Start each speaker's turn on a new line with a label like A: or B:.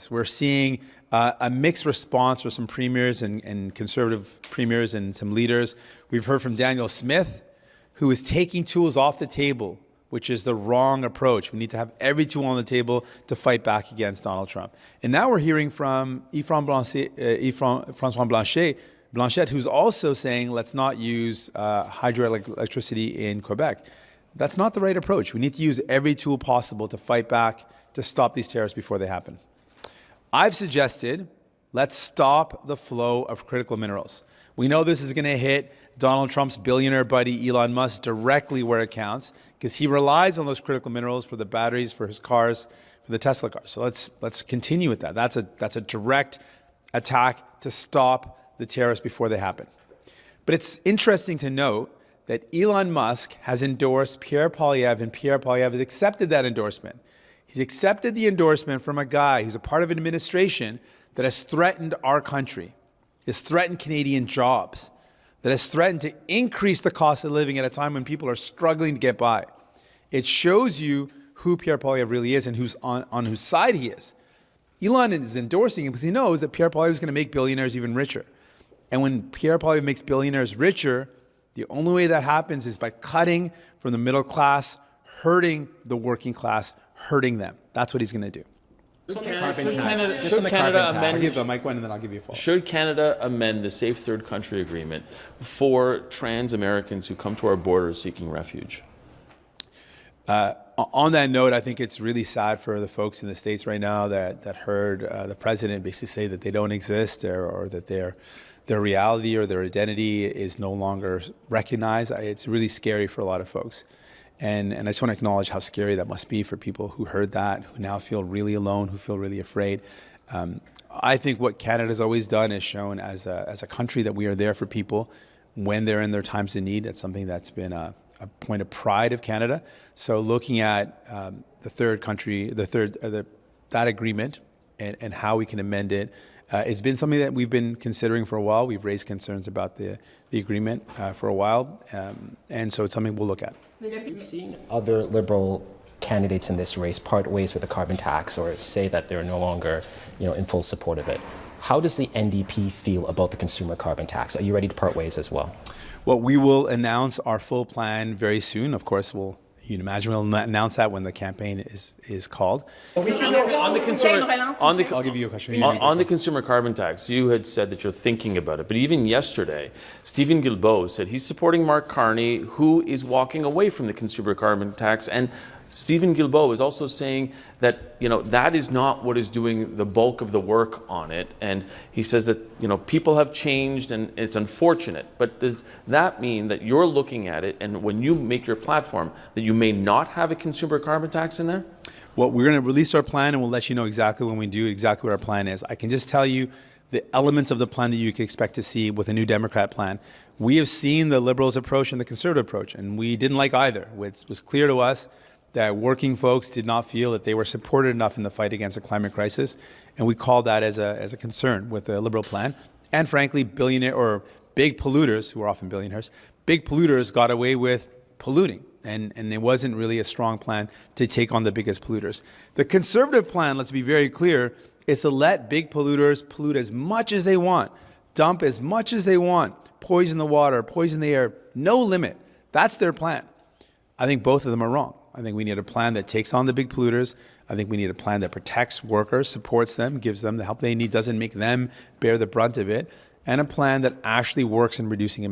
A: We're seeing a mixed response for some premiers and conservative premiers and some leaders. We've heard from Danielle Smith, who is taking tools off the table, which is the wrong approach. We need to have every tool on the table to fight back against Donald Trump. And now we're hearing from François Blanchet, who's also saying, let's not use hydroelectricity in Quebec. That's not the right approach. We need to use every tool possible to fight back, to stop these tariffs before they happen. I've suggested, let's stop the flow of critical minerals. We know this is going to hit Donald Trump's billionaire buddy Elon Musk directly where it counts, because he relies on those critical minerals for the batteries for his cars, for the Tesla cars. So let's continue with that. That's a direct attack to stop the tariffs before they happen. But it's interesting to note that Elon Musk has endorsed Pierre Poilievre, and Pierre Poilievre has accepted that endorsement. He's accepted the endorsement from a guy who's a part of an administration that has threatened our country, has threatened Canadian jobs, that has threatened to increase the cost of living at a time when people are struggling to get by. It shows you who Pierre Poilievre really is and who's on whose side he is. Elon is endorsing him because he knows that Pierre Poilievre is going to make billionaires even richer. And when Pierre Poilievre makes billionaires richer, the only way that happens is by cutting from the middle class, hurting the working class, hurting them. That's what he's going to do.
B: Should Canada amend?
A: I'll give the mic one and then I'll give you a follow-up.
B: Should Canada amend the Safe Third Country Agreement for trans Americans who come to our borders seeking refuge?
A: On that note, I think it's really sad for the folks in the States right now that heard the president basically say that they don't exist or that their reality or their identity is no longer recognized. It's really scary for a lot of folks. And I just want to acknowledge how scary that must be for people who heard that, who now feel really alone, who feel really afraid. I think what Canada's always done is shown as a country that we are there for people when they're in their times of need. It's something that's been a point of pride of Canada. So looking at the third country, that agreement and how we can amend it, it's been something that we've been considering for a while. We've raised concerns about the agreement for a while, and so it's something we'll look at.
C: Have you seen other Liberal candidates in this race part ways with the carbon tax or say that they're no longer, in full support of it? How does the NDP feel about the consumer carbon tax? Are you ready to part ways as well?
A: Well, we will announce our full plan very soon. Of course, you'd imagine we'll announce that when the campaign is called.
B: On the consumer,
A: I'll give you a question.
B: On the consumer carbon tax, you had said that you're thinking about it. But even yesterday, Stephen Guilbeault said he's supporting Mark Carney, who is walking away from the consumer carbon tax. And Stephen Guilbeault is also saying that, that is not what is doing the bulk of the work on it. And he says that, people have changed and it's unfortunate. But does that mean that you're looking at it and when you make your platform that you may not have a consumer carbon tax in there?
A: Well, we're going to release our plan and we'll let you know exactly when we do, exactly what our plan is. I can just tell you the elements of the plan that you can expect to see with a new Democrat plan. We have seen the Liberals' approach and the Conservative approach, and we didn't like either. It was clear to us that working folks did not feel that they were supported enough in the fight against the climate crisis, and we called that as a concern with the Liberal plan. And frankly, billionaire or big polluters, who are often billionaires, big polluters got away with polluting, and it wasn't really a strong plan to take on the biggest polluters. The Conservative plan, let's be very clear, is to let big polluters pollute as much as they want, dump as much as they want, poison the water, poison the air, no limit. That's their plan. I think both of them are wrong. I think we need a plan that takes on the big polluters. I think we need a plan that protects workers, supports them, gives them the help they need, doesn't make them bear the brunt of it, and a plan that actually works in reducing emissions.